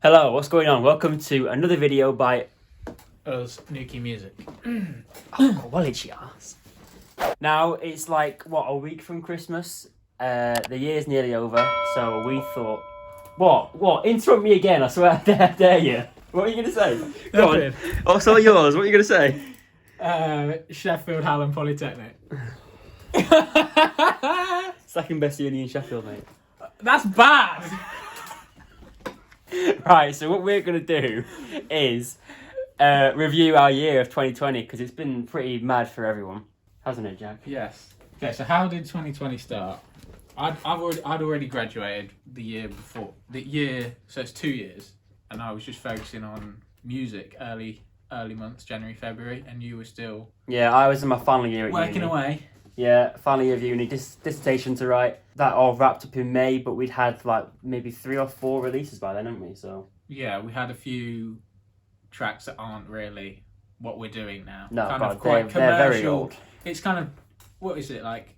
Hello, what's going on? Welcome to another video by Us NuKey Music. Quality Ass. Now, it's like, a week from Christmas? The year's nearly over, so we thought... What? Interrupt me again, I swear, dare you. What are you going to say? Go on. Oh, so yours, what are you going to say? Sheffield Hallam Polytechnic. Second best uni in Sheffield, mate. That's bad! Right, so what we're going to do is review our year of 2020, because it's been pretty mad for everyone. Hasn't it, Jack? Yes. Okay, so how did 2020 start? I'd already graduated the year before. So it's 2 years. And I was just focusing on music early months, January, February, and you were still... Yeah, I was in my final year at uni. Working away. Yeah, final year of uni, dissertation to write. That all wrapped up in May, but we'd had maybe 3 or 4 releases by then, hadn't we? So yeah, we had a few tracks that aren't really what we're doing now. No, kind but of quite they're very commercial. old. It's kind of, what is it, like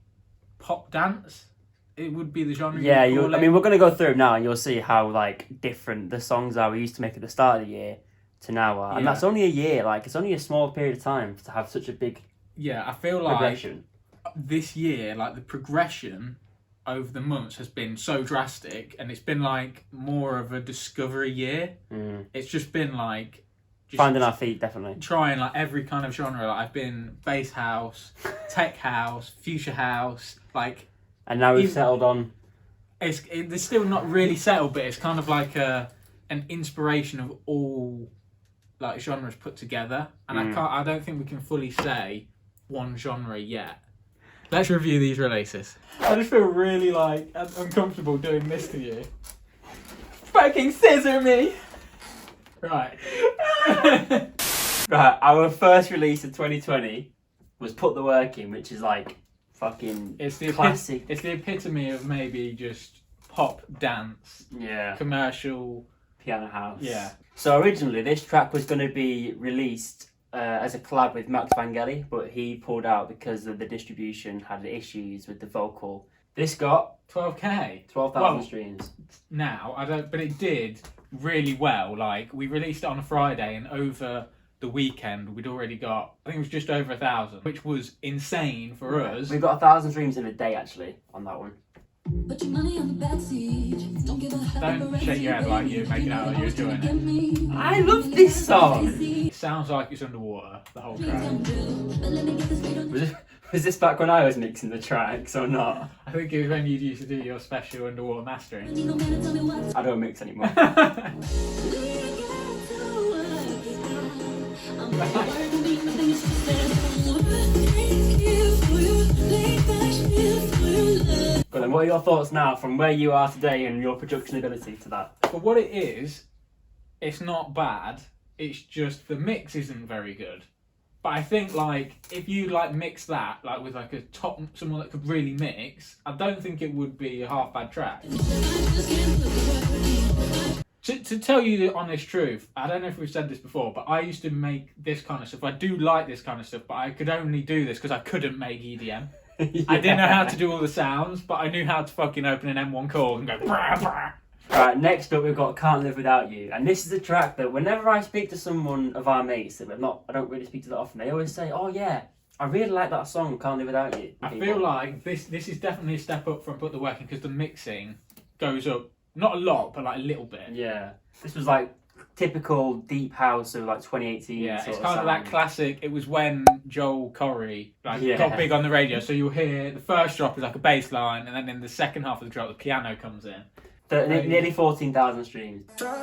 pop dance? It would be the genre. Yeah, we're going to go through it now, and you'll see how different the songs are we used to make at the start of the year to now are. And that's only a year. It's only a small period of time to have such a big I feel like progression. This year, the progression over the months has been so drastic, and it's been more of a discovery year. It's just been Finding our feet, definitely. Trying every kind of genre. I've been bass house, tech house, future house, And now we've settled on. It's still not really settled, but it's kind of like an inspiration of all genres put together. And I don't think we can fully say one genre yet. Let's review these releases. I just feel really uncomfortable doing this to you. Fucking scissor me! Right. Right, our first release of 2020 was Put the Work In, which is fucking classic. It's the epitome of maybe just pop dance. Yeah. Commercial. Piano house. Yeah. So originally this track was going to be released as a collab with Max Vangeli, but he pulled out because of the distribution had issues with the vocal. This got 12,000 streams. Now, but it did really well. We released it on a Friday, and over the weekend we'd already got, I think it was just over 1,000, which was insane for us. We got 1,000 streams in a day actually on that one. Put your money on the backseat. Don't shake your head like you make it out like you're doing it. I love this song. It sounds like it's underwater, the whole track. Was this back when I was mixing the tracks or not? I think it was when you used to do your special underwater mastering. I don't mix anymore. But then what are your thoughts now from where you are today and your production ability to that? But what it is, it's not bad. It's just the mix isn't very good. But I think if you mix that with a top someone that could really mix, I don't think it would be a half bad track. To tell you the honest truth, I don't know if we've said this before, but I used to make this kind of stuff. I do like this kind of stuff, but I could only do this because I couldn't make EDM. Yeah. I didn't know how to do all the sounds, but I knew how to fucking open an M1 chord and go brah, brah. Right, next up we've got Can't Live Without You. And this is a track that whenever I speak to someone of our mates that I don't really speak to that often, they always say, oh yeah, I really like that song, Can't Live Without You. I feel like this is definitely a step up from Put the Work In, because the mixing goes up, not a lot, but a little bit. Yeah. This was typical deep house of 2018. Yeah, it's kind of that classic. It was when Joel Corey got big on the radio. So you'll hear the first drop is a bass line, and then in the second half of the drop, the piano comes in. Nearly 14,000 streams. Yeah,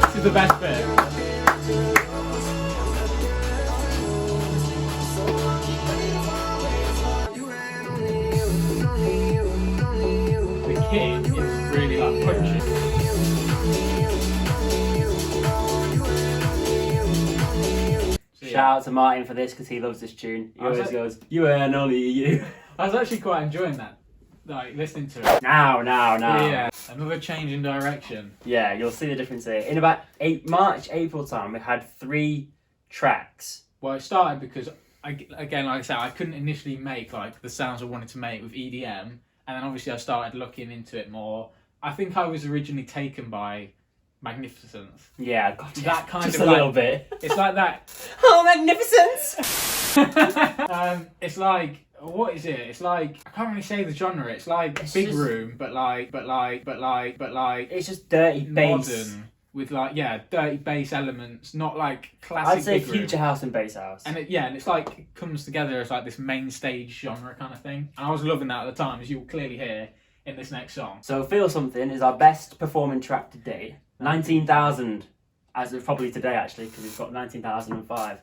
this is the best bit. The kid is really punchy. Shout out to Martin for this because he loves this tune. He always goes, you and only you. I was actually quite enjoying that, listening to it. Now. Yeah, another change in direction. Yeah, you'll see the difference here. In about March, April time, we had 3 tracks. Well, it started because again, like I said, I couldn't initially make like the sounds I wanted to make with EDM, and then obviously I started looking into it more. I think I was originally taken by Magnificence. Yeah, I got That kind just of a little bit. It's like that. Oh, Magnificence! It's like, what is it? It's like, I can't really say the genre. It's like It's Big just- Room, but like It's just dirty bass. modern with like dirty bass elements, not like classic. I'd say Big Room. future house and bass house. And and it's like it comes together as like this main stage genre kind of thing. And I was loving that at the time, as you will clearly hear in this next song. So Feel Something is our best performing track to date. 19,000, as of probably today actually, because we've got 19,005.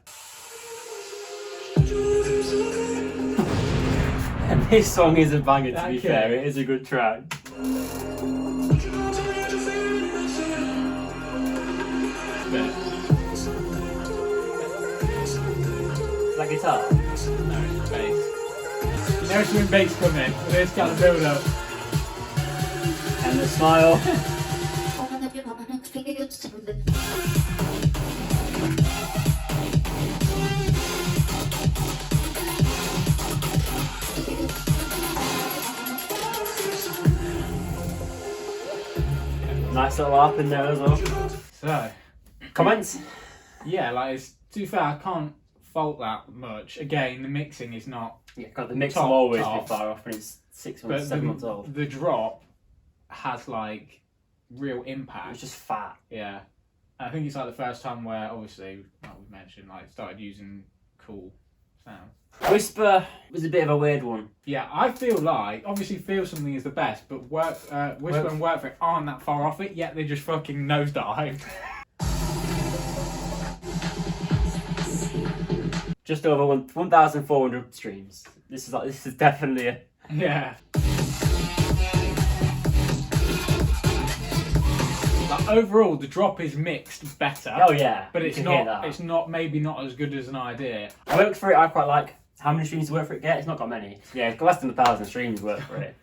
And this song is a banger, to be Okay. fair. It is a good track. Is that guitar? No, it's bass. You know it's when bass come in, with this kind of build up. And the smile. Nice little harp in there as well. So, Comments? yeah, like it's, to be fair, I can't fault that much. Again, the mixing is not, Yeah, God, the mix Top, will always top. be far off when it's 6 months, but 7 months old. the drop has like real It impact. was just fat. Yeah. And I think it's like the first time where, obviously, like we mentioned, like started using cool sound. Whisper was a bit of a weird one. Yeah, I feel like, obviously Feel Something is the best, but Whisper and Work For It aren't that far off it, yet they just fucking nosedived. Just over 1,400 streams. This is definitely a... Yeah. Like, overall, the drop is mixed better. Oh yeah, But you it's can hear not. that. It's not. Maybe not as good as an idea. Work For It, I quite like. How many streams does Work For It get? It's not got many. Yeah, it's got less than 1,000 streams, Work For It.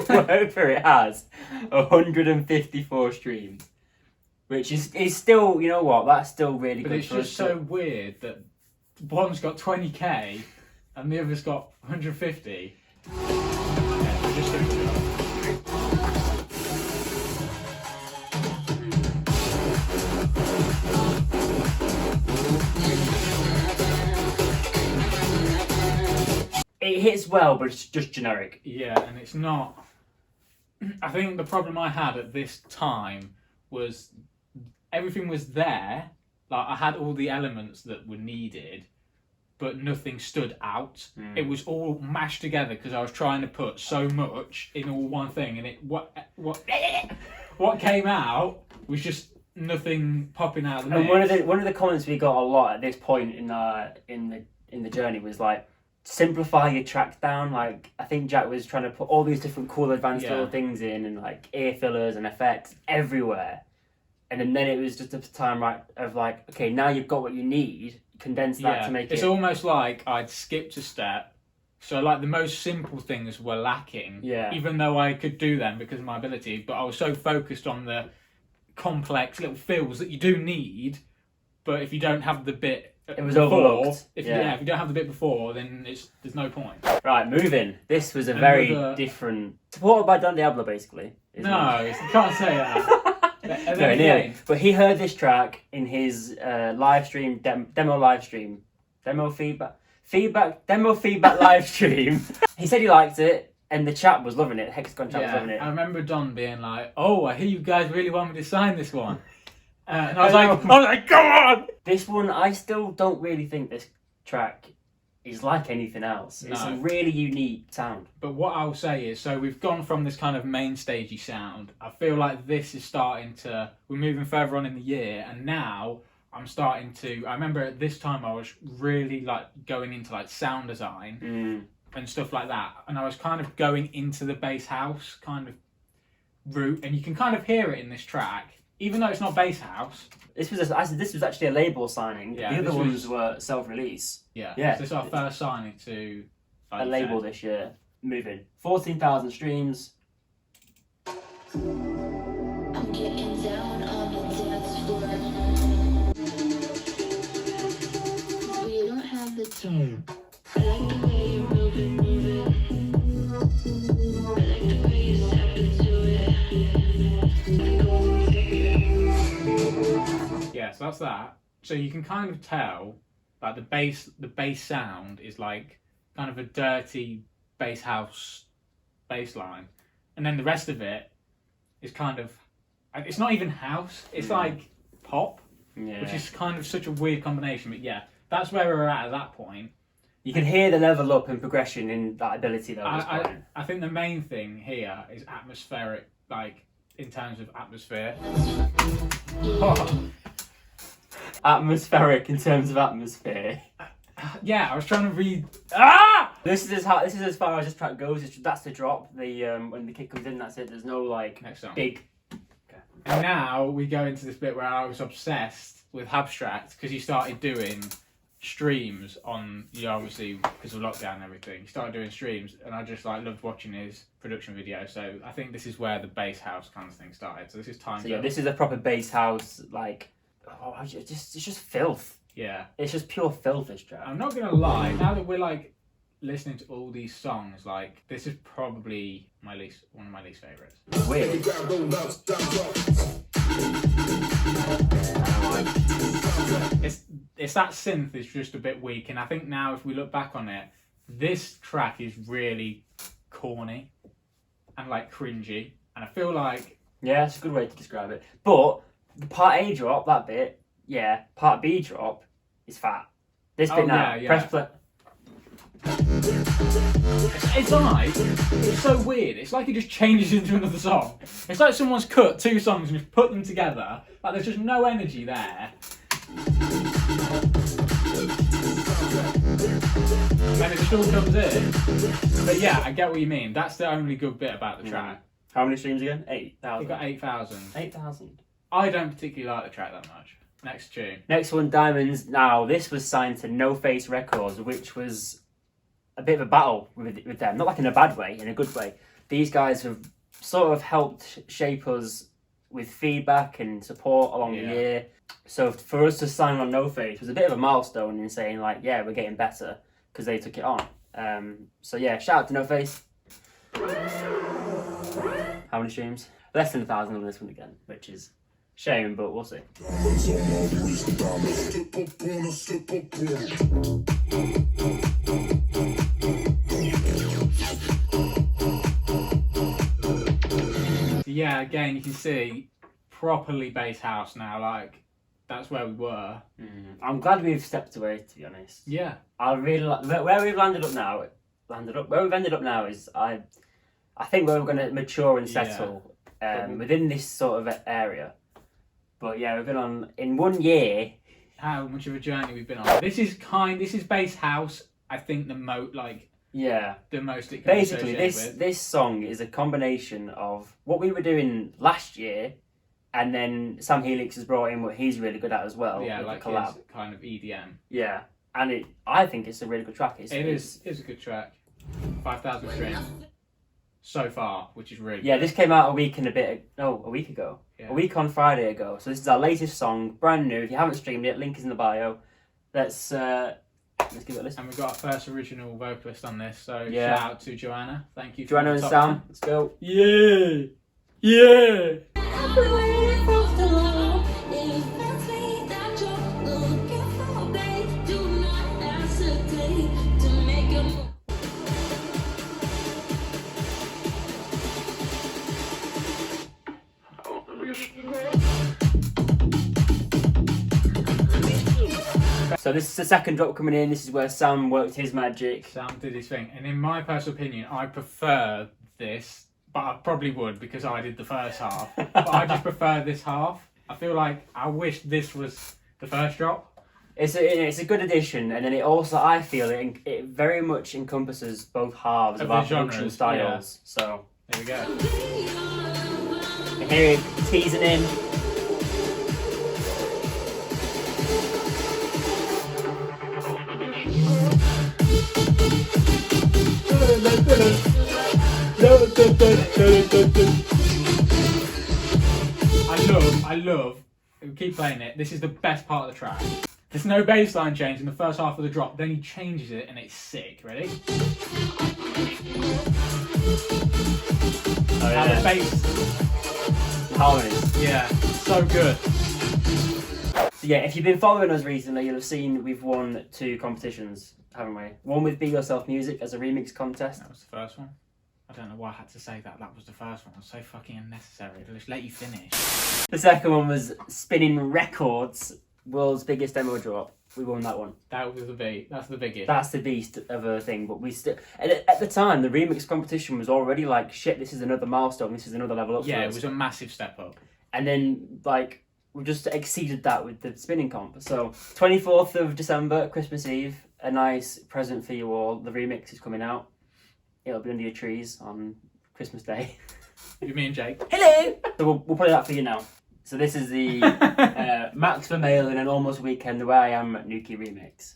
Work For It has 154 streams. Which is still, you know what, that's still really But good it's for us. just so weird that one's got 20k and the other's got 150. Yeah, we're just gonna do it. It hits well, but it's just generic. Yeah, and it's not. I think the problem I had at this time was everything was there. Like I had all the elements that were needed, but nothing stood out. It was all mashed together because I was trying to put so much in all one thing, and what came out was just nothing popping out of the And mix. one of the comments we got a lot at this point in the journey was like, simplify your tracks down. Like I think Jack was trying to put all these different cool advanced Yeah. little things in, and like ear fillers and effects everywhere. And then it was just a time of like, okay, now you've got what you need. Condense that to make it's it. almost like I'd skipped a step. So like the most simple things were lacking. Yeah. Even though I could do them because of my ability, but I was so focused on the complex little fills that you do need. But if you don't have the bit, It was before, overlooked. If Yeah. if you don't have the bit before, then there's no point. Right, moving. This was a very Another- different. Supported by Don Diablo, basically. isn't No, it? you can't say that. And No, then nearly. again, But he heard this track in his live stream, demo live stream. Demo feedback live stream. He said he liked it, and the chat was loving it. Hexagon chat was loving it. I remember Don being like, "Oh, I hear you guys really want me to sign this one," and I was I like, know. "Come on!" This one, I still don't really think this track is like anything else. It's a No. really unique sound. But what I'll say is, so we've gone from this kind of main stagey sound. I feel like this is starting to. We're moving further on in the year, and now I'm starting to. I remember at this time I was really like going into like sound design and stuff like that, and I was kind of going into the bass house kind of route, and you can kind of hear it in this track, even though it's not bass house. This was actually a label signing. Yeah, the other this ones was- were self-release. Yeah, Yeah. So this is our first signing to like A you label said. this year. Moving. 14,000 streams. I'm getting down on the dance floor. We don't have the time. I like the way you move it, move it. I like the way you step into it. Like gold ticket. Yeah, so that's that. So you can kind of tell like the bass sound is like kind of a dirty bass house bass line, and then the rest of it is kind of, it's not even house, it's like pop, which is kind of such a weird combination. But yeah, that's where we're at that point. You can hear the level up and progression in that ability though. I think the main thing here is atmospheric, like in terms of atmosphere. Atmospheric in terms of atmosphere. Yeah, I was trying to read. This is as far as this track goes. That's the drop. When the kick comes in, that's it. There's no like Next song. big. And now we go into this bit where I was obsessed with Abstract because he started doing streams on, obviously because of lockdown and everything. He started doing streams, and I just like loved watching his production video. So I think this is where the bass house kind of thing started. So this is time. So yeah, this is a proper bass house. Like, it's just filth. Yeah, it's just pure filth. This track. I'm not gonna lie. Now that we're like listening to all these songs, like this is probably one of my least favorites. Weird. It's that synth is just a bit weak, and I think now if we look back on it, this track is really corny and like cringy, and I feel like yeah, it's a good way to describe it. But the part A drop, that bit, yeah. Part B drop is fat. This bit now, press play. It's like, it's so weird. It's like it just changes into another song. It's like someone's cut two songs and just put them together. Like there's just no energy there. And it just all comes in. But yeah, I get what you mean. That's the only good bit about the track. How many streams again? 8,000. We've got 8,000. 8,000. I don't particularly like the track that much. Next tune. Next one, Diamonds. Now, this was signed to No Face Records, which was a bit of a battle with them. Not like in a bad way, in a good way. These guys have sort of helped shape us with feedback and support along the year. So for us to sign on No Face was a bit of a milestone in saying like, yeah, we're getting better because they took it on. So yeah, shout out to No Face. How many streams? Less than 1,000 on this one again, which is shame, but we'll see. Yeah, again, you can see properly bass house now. Like that's where we were. I'm glad we've stepped away, to be honest. Yeah, I really like where we've landed up now. Where we've ended up now is I think we're going to mature and settle within this sort of area. But yeah, we've been on in 1 year. How much of a journey we've been on. This is bass house. I think the most it can Basically, associate with. this song is a combination of what we were doing last year, and then Sam Helix has brought in what he's really good at as well. Yeah, with like the collab. his kind of EDM. Yeah, and I think it's a really good track. It is a good track. 5,000 streams so far, which is really good. This came out a week ago. Yeah. A week on Friday ago. So this is our latest song, brand new. If you haven't streamed it, link is in the bio. Let's give it a listen. And we've got our first original vocalist on this, so Yeah. shout out to Joanna. Thank you. Joanna and Sam, let's go. Yeah, yeah. So this is the second drop coming in. This is where Sam worked his magic. Sam did his thing, and in my personal opinion, I prefer this, but I probably would because I did the first half. But I just prefer this half. I feel like I wish this was the first drop. It's a good addition, and then it also, I feel, it very much encompasses both halves of our production styles. So there we go. Here it teasing in. I love, keep playing it. This is the best part of the track. There's no bass line change in the first half of the drop. Then he changes it and it's sick. Ready? Oh, And the yeah. bass. Harmonies. Yeah, so good. So yeah, if you've been following us recently, you'll have seen we've won 2 competitions, haven't we? One with Be Yourself Music as a remix contest. That was the first one. I don't know why I had to say that. That was the first one. It was so fucking unnecessary. I'll just let you finish. The second one was Spinning Records, world's biggest demo drop. We won that one. That was the beat. That's the biggie. That's the beast of a thing, but we still... At the time, the remix competition was already like, shit, this is another milestone, this is another level up for Yeah, us. it was a massive step up. And then, like, we just exceeded that with the spinning comp. So, 24th of December, Christmas Eve, a nice present for you all. The remix is coming out. It'll be under your trees on Christmas Day. You, me and Jake. Hello! So we'll play that for you now. So this is the Max Vermail in an Almost Weekend, the Way I Am NuKey remix.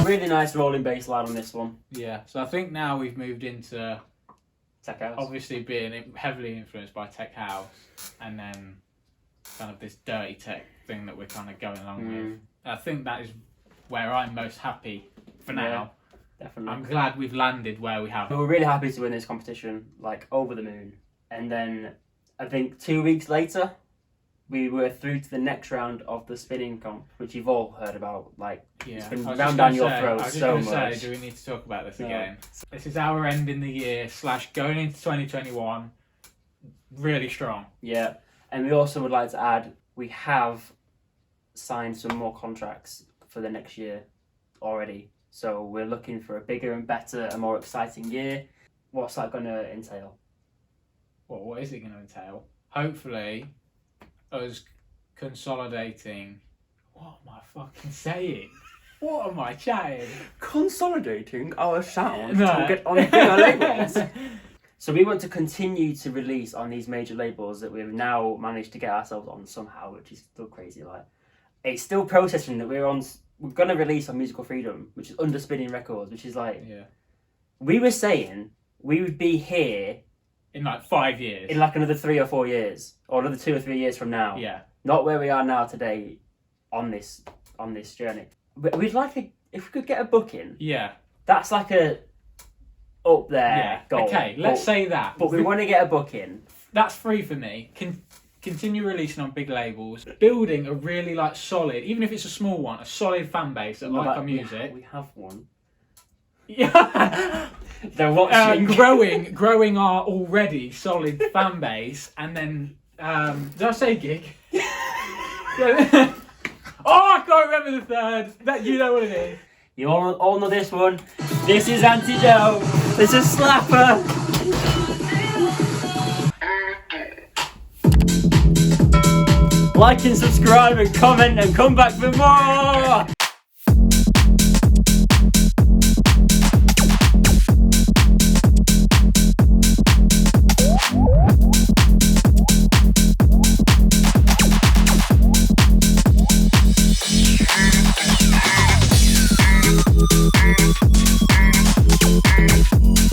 Really nice rolling bass line on this one. Yeah, so I think now we've moved into Tech house. obviously being heavily influenced by tech house and then kind of this dirty tech thing that we're kind of going along with. I think that is where I'm most happy for now. Definitely. I'm glad we've landed where we have. We were really happy to win this competition, like over the moon. And then I think 2 weeks later, we were through to the next round of the spinning comp, which you've all heard about. Like, Yeah, it's been I was rammed just down gonna your say- throat I was just so gonna much. say, do we need to talk about this No. again? This is our end in the year / going into 2021. Really strong. Yeah, and we also would like to add, we have signed some more contracts for the next year already. So we're looking for a bigger and better and more exciting year. What's that going to entail? Well, what is it going to entail? Hopefully, us consolidating. What am I fucking saying? What am I chatting? Consolidating our sound No. to get on bigger labels. So we want to continue to release on these major labels that we've now managed to get ourselves on somehow, which is still crazy. Like, it's still processing that we're going to release on Musical Freedom, which is under Spinning Records, which is like, Yeah. we were saying we would be here In like 5 years. in like another 3 or 4 years, or another 2 or 3 years from now. Yeah. Not where we are now today on this journey. But we'd like if we could get a booking, Yeah. that's like a up there Yeah. goal. Okay, let's say that. But we want to get a booking. That's free for me. Continue releasing on big labels, building a really like solid, even if it's a small one, a solid fan base that like our music. We have one. Yeah. They're watching. growing our already solid fan base, and then did I say gig? Yeah. Oh, I can't remember the third. That you know what it is. You all know this one. This is Antidote. This is Slapper. Like and subscribe and comment and come back for more.